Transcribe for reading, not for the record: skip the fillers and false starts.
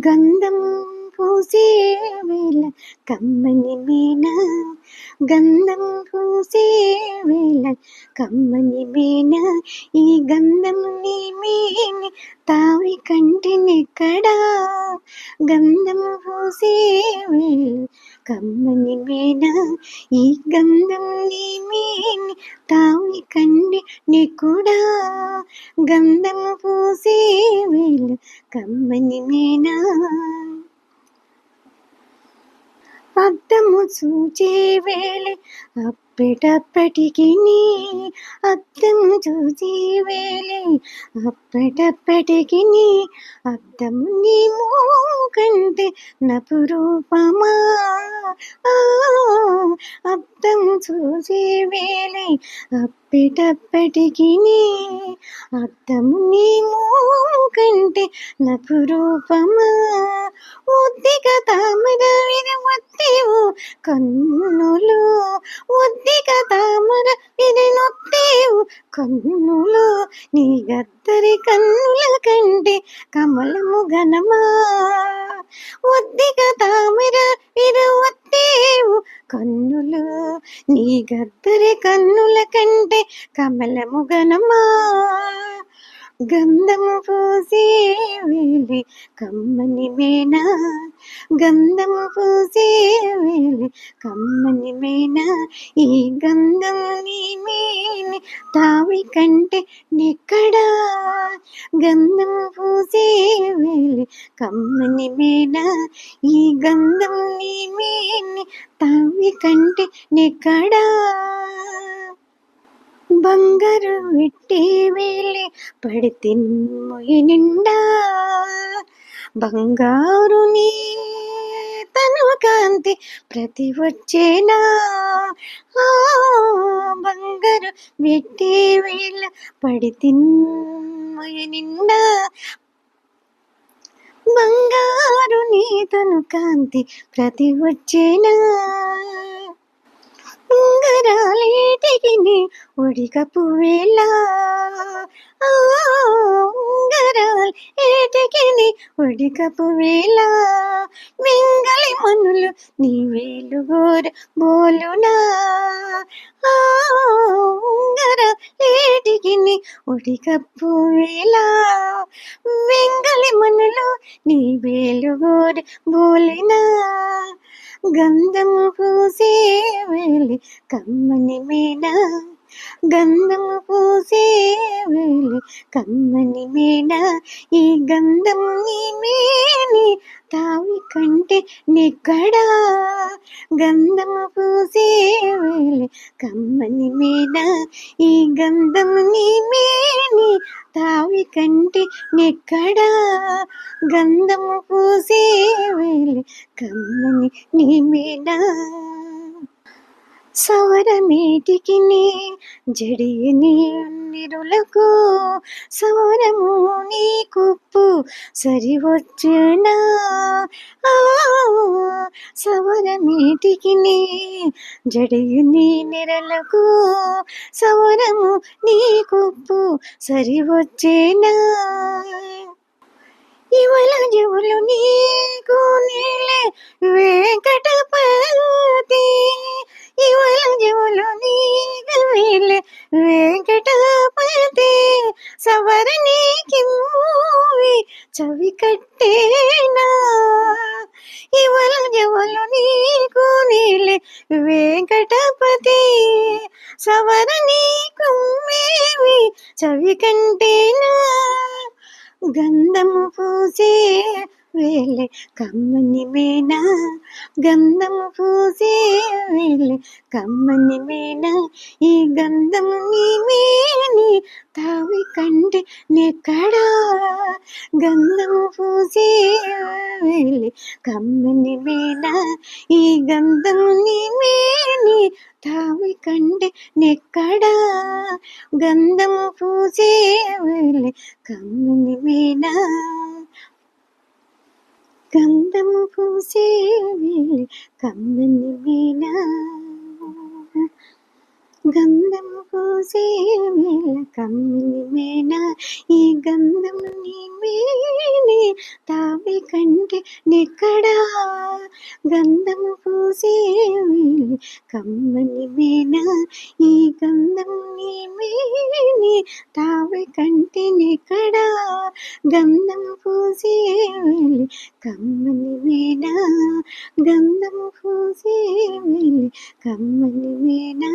గంధం పూసే వేళ కమ్మని మీన, గంధం పూసే వేళ కమ్మని మీన, ఈ గంధం నీ మీని తావి కంటినెక్కడా, గంధం పూసే వేళ కమ్మని మీన, ఈ గంధం నీ మీని తావి కంటి నెక్కుడా, గంధం పూసే వేళ కమ్మని మీన. అద్దము చూచే వేళ అప్పటప్పటికి, అద్దము చూచే వేళ అప్పటప్పటికి, అద్దము నీ మూకంటే నపురూపమా, అద్దము చూచే వేళ అప్పటప్పటికి, అద్దము నీ మూకంటే నపురూపమా, ఒద్దిక తామర విరవత్తేవు కన్నులు, ఒద్దిక తామర విరనొత్తేవు కన్నులు, నీ గద్దరి కన్నుల కంటే కమలము ఘనమా, ఒద్దిక తామర విరవత్తేవు కన్నులు, నీ గద్దరి కన్నుల కంటే కమలము ఘనమా, గంధము పూసే వేళ కమ్మని మీన, గంధము పూసే వేళ కమ్మని మీన, ఈ గంధం నీ మీని తావి కంటే నెక్కడా, గంధము పూసే వేళ కమ్మని మీన, ఈ గంధం నీ మీని తావి కంటే నెక్కడా, బంగారు విట్టే వేళ పడితే మొయ్యి నిండా, బంగారు నీ తను కాంతి ప్రతి వచ్చేనా, బంగారు విట్టే వేళ పడితే మొయ్యి నిండా, బంగారు నీ తను కాంతి ప్రతి వచ్చేనా, ఉంగరాలేటికి ఒడికపు వేళ, ఉంగరాలేటికి ఒడికపు వేళ, వెంగళి మనులు నీ వేలుగోర బోలునా, ఉంగరాలేటికి ఒడికపు వేళ, వెంగళి మనులు నీ వేలుగోర బోలినా, గంధము పూసే వేళ కమ్మని మీన, గంధము పూసే వేళ కమ్మని మీన, ఈ గంధం నీ మీని తావి కంటే నెక్కడా, గంధము పూసే వేళ కమ్మని మీన, ఈ గంధం నీ మీని తావి కంటే నెక్కడా, గంధము పూసే వేళ కమ్మని నీ మీన, సవరమేటికి జడియని నిరులకు, సవరము నీ కుప్పు సరివచ్చునా, సవరమేటికి జడియని నిరలకు, సవరము నీ కుప్పు సరివచ్చేనా, ఇవల జవులు నీకు నీలే వెంకటపతి, ఇవల జవులు నీకు నీలే వెంకటపతి, సవరణికి మూవి చవి కట్టేనా, ఇవల జవులు నీకు నీలే వెంకటపతి, సవరణికి మేవి చవి కంటేనా, గంధము పూసే వేళ కమ్మని మీన, గంధము పూసే వేళ కమ్మని మీన, ఈ గంధం నీ మీని తావి కంటే నెక్కడా, గంధము పూసే వేళ కమ్మని మీన, ఈ గంధం నీ మీని తావి కంటే నెక్కడా, గంధము పూసే వేళ కమ్మని మీన, గంధము పూసే వేళ కమ్మని మీన, గంధం పూసే వేళ కమ్మిని మేన ఈ గంధం నీ మేనే తావి కంటే నెక్కడా గంధం పూసే వేళ కమ్మని మేన ఈ గంధం నీ మేనే తావి కంటే నెక్కడా గంధం పూసే వేళ కమ్మని మేన గంధం పూసే వేళ కమ్మని మేనా